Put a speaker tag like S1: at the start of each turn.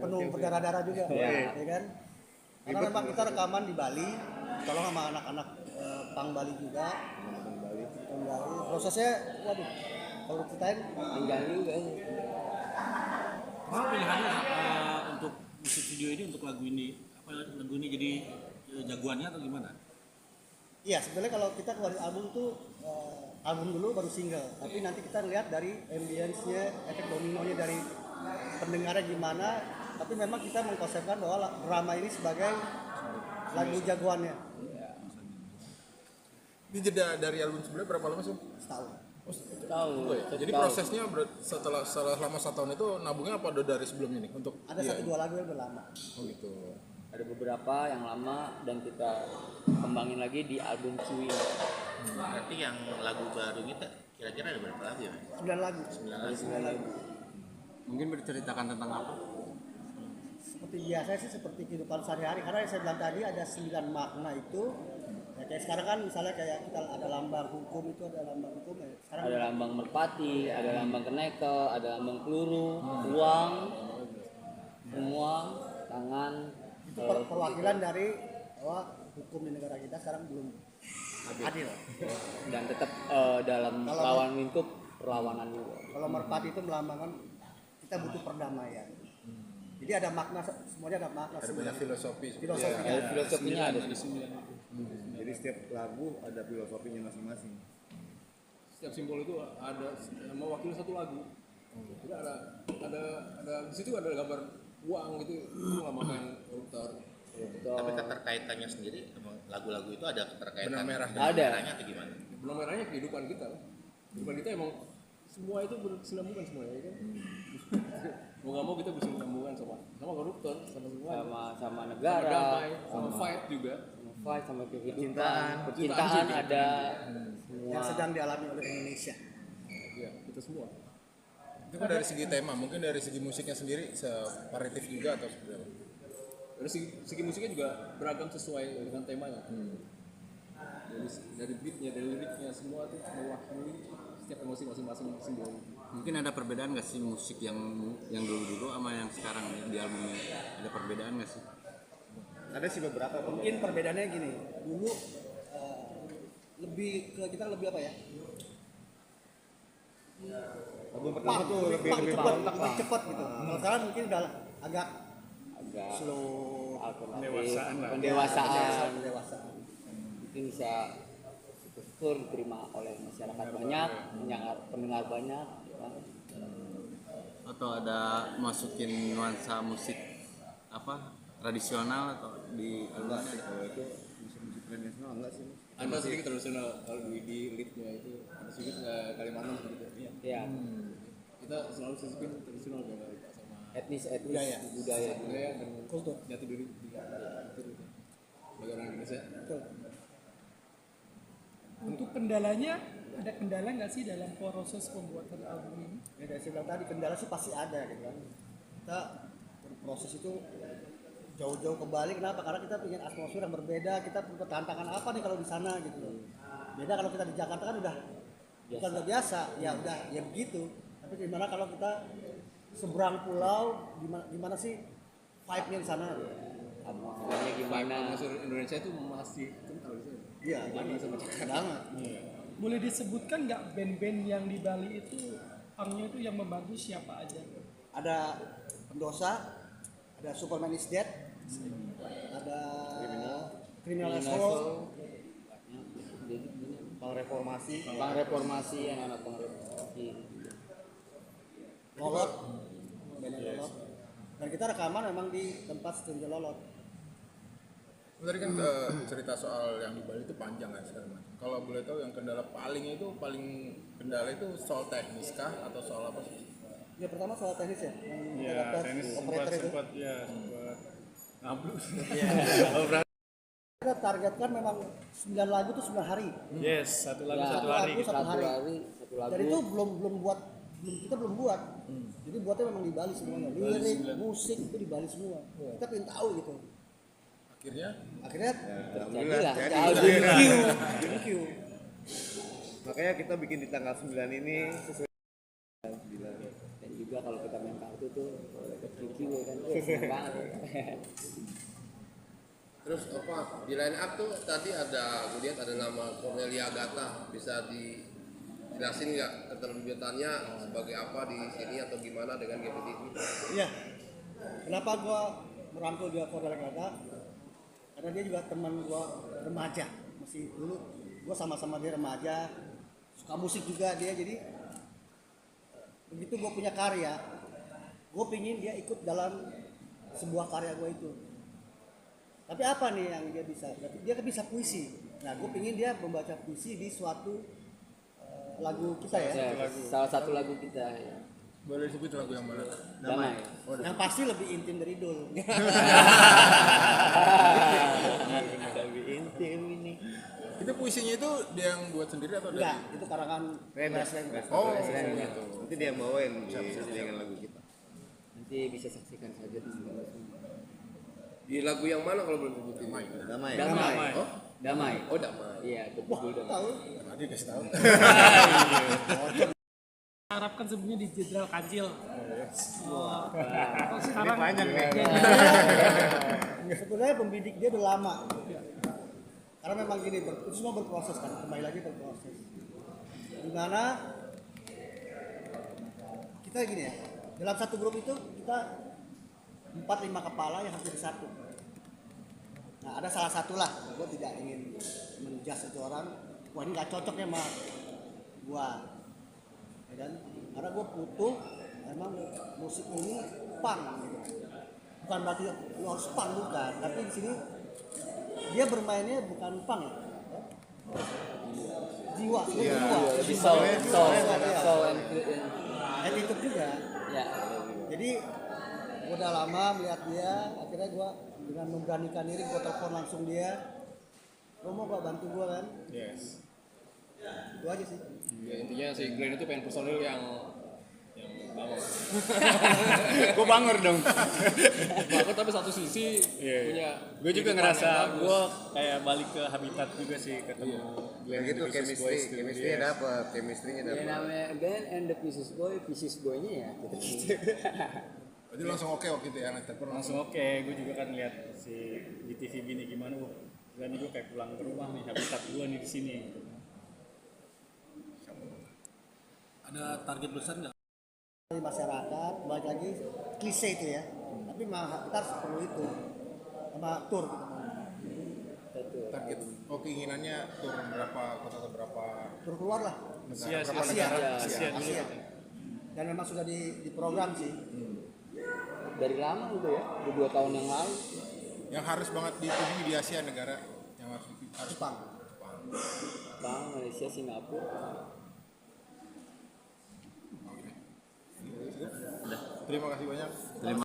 S1: penuh berdarah-darah juga, ya kan? Karena memang kita rekaman di Bali, tolong sama anak-anak Pang Bali juga. Prosesnya, waduh, kalau ceritain
S2: panjang juga ya.
S3: Apa pilihannya untuk musik video ini, untuk lagu ini? Apa lagu ini jadi jagoannya atau gimana?
S1: iya, sebenarnya kalau kita keluarin album tuh album dulu baru single, tapi nanti kita lihat dari ambience-nya, efek dominonya dari pendengarnya gimana. Tapi memang kita mengkonsepkan bahwa Rama ini sebagai lagu jagoannya.
S4: Ini jeda dari album sebelumnya berapa lama sih?
S1: Setahun.
S2: Tahu.
S4: Jadi prosesnya setelah selama 1 tahun itu nabungnya apa udah dari sebelumnya nih untuk?
S1: Ada 1-2 lagu yang udah lama.
S4: Oh gitu.
S2: Ada beberapa yang lama dan kita kembangin lagi di album Cuy.
S5: Berarti yang lagu baru kita kira-kira ada berapa lagu ya?
S1: 9 lagu.
S5: 9 lagu.
S3: Mungkin berceritakan tentang apa?
S1: Seperti biasa sih, seperti kehidupan sehari-hari. Karena yang saya bilang tadi ada 9 makna itu. Ya kayak sekarang kan misalnya kayak kita ada lambang hukum itu, ada lambang hukum ya. Sekarang
S2: Ada lambang merpati, ada lambang kenekel, ada lambang peluru, uang, semua, tangan.
S1: itu perwakilan dari bahwa hukum di negara kita sekarang belum adil.
S2: Dan tetap dalam
S1: Kalau-
S2: lawan lingkup perlawanan juga.
S1: Kalau merpati itu melambangkan kita butuh perdamaian. Jadi ada makna, semuanya ada makna.
S4: Ada banyak filosofi.
S1: Filosofinya.
S2: Ada filosofinya ada.
S6: Jadi setiap lagu ada filosofinya masing-masing.
S4: Setiap simbol itu ada mewakili satu lagu. Jadi ada di situ ada gambar uang gitu, itu melambangkan koruptor.
S5: Tapi keterkaitannya sendiri emang lagu-lagu itu ada keterkaitan.
S4: Benang merah.
S5: Benang
S2: Ada.
S5: merahnya atau gimana?
S4: Benang merahnya kehidupan kita. Kehidupan kita emang semua itu berkesinambungan semua ya kan. Mau nggak mau kita berkesinambungan sama koruptor, sama semua.
S2: sama
S4: Sama
S2: negara,
S4: damai, sama fight juga.
S2: sama fight, sama kehidupan,
S6: Percintaan.
S2: percintaan
S4: juga.
S2: ada semua.
S1: yang sedang dialami oleh Indonesia.
S4: Ya, kita semua. Itu kan dari segi tema, mungkin dari segi musiknya sendiri variatif juga atau seperti apa? Dari segi musiknya juga beragam sesuai dengan temanya. Dari beatnya, dari liriknya semua tuh mewakili setiap emosi masing-masing simbol.
S3: Mungkin ada perbedaan nggak sih musik yang dulu sama yang sekarang nih, di album ini? Ada perbedaan nggak sih?
S6: Ada sih beberapa.
S1: Mungkin perbedaannya gini, dulu kita lebih apa ya?
S6: Album pertama tuh lebih
S1: cepat gitu. Kalau sekarang mungkin udah agak
S2: agak
S1: slow,
S2: alternatif,
S1: pendewasaan.
S2: pendewasaan. Mungkin bisa syukur diterima oleh masyarakat banyak, pendengar banyak, ya kan?
S3: Atau ada masukin nuansa musik apa tradisional atau di album ini ada?
S6: Kalau itu musik tradisional enggak sih?
S4: Ada sedikit tradisional kalau di leadnya itu ada sedikit Kalimantan gitu.
S2: Ya,
S4: Kita selalu sisipin tradisional sama
S2: etnis
S1: Budaya.
S2: budaya.
S4: dan
S1: Kultur.
S4: jati diri bagi orang Indonesia.
S1: Betul.
S7: Untuk kendalanya, ada kendala nggak sih dalam proses pembuatan album ini?
S1: Ya kayak saya bilang tadi, kendala sih pasti ada gitu kan. Kita berproses itu jauh-jauh ke Bali, kenapa? Karena kita ingin atmosfer yang berbeda, kita punya tantangan apa nih kalau di sana gitu. Beda kalau kita di Jakarta kan udah bukan udah biasa, ya udah ya begitu. Tapi gimana kalau kita seberang pulau, gimana sih vibe-nya di sana?
S2: Atmosfernya gimana?
S4: Atmosfer Indonesia itu masih kental di sana.
S1: Iya,
S4: Bali sama Jakarta.
S1: banget.
S7: Boleh disebutkan nggak band-band yang di Bali itu pangnya itu yang membantu siapa aja?
S1: Ada Pendosa, ada Superman is Dead, ada Criminal Asshole,
S6: Pang reformasi.
S2: Bang reformasi, anak-anak bang reformasi.
S1: Lolot, bandnya Lolot. Dan kita rekaman memang di tempat studio Lolot.
S4: Tadi kan cerita soal yang di Bali itu panjang ya segala macam. Kalau boleh tahu yang kendala kendala itu soal teknis kah atau soal apa sih?
S1: Ya pertama soal teknis ya, yang kita
S8: Ya,
S1: dapat
S8: tenis
S1: operator itu.
S8: sempat ngablus.
S1: Kita targetkan memang 9 lagu tuh 9 hari.
S8: Yes, satu lagu
S2: Ya,
S8: satu hari.
S1: lagu, satu hari.
S2: Satu lagu.
S1: Dan itu kita belum buat. Jadi buatnya memang di Bali semuanya. Lirik, musik itu di Bali semua. Kita pengen tahu gitu. Akhirnya
S2: Jadilah
S6: Jadi.
S2: album
S1: thank you.
S6: Makanya kita bikin di tanggal 9 ini sesuai 9.
S2: dan juga kalau kita main kartu tuh dapat review ya kan. Seneng banget.
S9: Terus apa di line up tuh tadi ada gue lihat ada nama Cornelia Agatha, bisa dijelasin nggak keterlibatannya sebagai apa di sini atau gimana dengan GPTV?
S1: Iya. Kenapa gua merangkul dia Cornelia Agatha? Karena dia juga teman gua remaja. Masih dulu gua sama-sama dia remaja, suka musik juga dia, jadi begitu gua punya karya, gua pingin dia ikut dalam sebuah karya gua itu. Tapi apa nih yang dia bisa? Dia kan bisa puisi. Nah, gue pingin dia membaca puisi di suatu lagu kita ya.
S2: Salah satu lagu kita. Ya.
S4: Boleh disebut lagu yang mana?
S2: Damai.
S1: Yang pasti lebih intim dari Dul.
S6: Lebih intim ini.
S4: Itu puisinya itu dia yang buat sendiri atau
S1: Enggak,
S4: dari?
S1: itu karangan Westland.
S4: Oh,
S6: Gitu. Itu dia yang bawain dengan lagu kita.
S2: Nanti bisa saksikan saja di sini.
S9: Di lagu yang mana kalau belum sebutin?
S6: Damai.
S2: Damai.
S9: Oh,
S2: Damai.
S9: oh Damai.
S2: Iya,
S1: Wah,
S2: betul Damai.
S1: tahu.
S4: Tadi kasih tahu.
S7: Harapkan sebenarnya di Jenderal Kancil.
S6: Ini panjang nih.
S1: Sebenarnya pembidik dia udah lama. Karena memang gini, itu semua berproses kan, kembali lagi berproses. Dimana kita gini ya, dalam satu grup itu kita 4-5 kepala yang harus jadi satu. Nah, ada salah satu lah, gue tidak ingin menjudge itu orang, wah ini gak cocok ya sama gue, ya kan? Karena gue butuh emang musik ini punk gitu. Bukan berarti lu harus punk, bukan, tapi di sini dia bermainnya bukan punk ya. Jiwa, jiwa.
S2: Lebih soul and
S1: Attitude juga.
S2: ya.
S1: Jadi gue udah lama melihat dia, akhirnya gue dengan memberanikan diri gue telepon langsung dia, lo mau gak bantu gue kan?
S8: Yes.
S1: Itu aja sih.
S4: Ya, intinya si Glenn itu pengen personil yang bangun.
S8: Gue banger dong.
S4: Banget tapi satu sisi punya.
S8: Gue juga
S4: kehidupan
S8: ngerasa
S4: yang bagus.
S8: gue kayak balik ke habitat juga sih ketemu Glenn
S6: Begitu
S8: di Pieces Boys tuh.
S6: chemistry-nya
S8: Yes.
S6: dapat, chemistry-nya
S2: Ya
S6: dapat.
S2: namanya Glenn and the Pieces Boy-nya ya gitu.
S4: Berarti langsung oke waktu itu ya, telepon langsung.
S8: Langsung oke, gue juga kan lihat si di TV gini gimana gue. Dan gue kayak pulang ke rumah nih, habitat gue nih di sini.
S3: Ada target besar nggak?
S1: Di masyarakat, balik lagi klise itu ya. Tapi memang kita harus perlu itu sama tour gitu.
S4: Target. Oh, keinginannya tur berapa kota atau berapa
S1: Tour keluar lah.
S8: Asia,
S4: berapa
S8: Asia,
S4: negara?
S8: Asia dulu.
S1: Asia. Dan memang sudah diprogram sih.
S2: Dari lama gitu ya, udah 2 tahun yang lalu.
S4: Yang harus banget dikunjungi di Asia negara yang harus
S1: Jepang.
S2: Bang, Malaysia, Singapura.
S4: Terima kasih banyak.
S6: Terima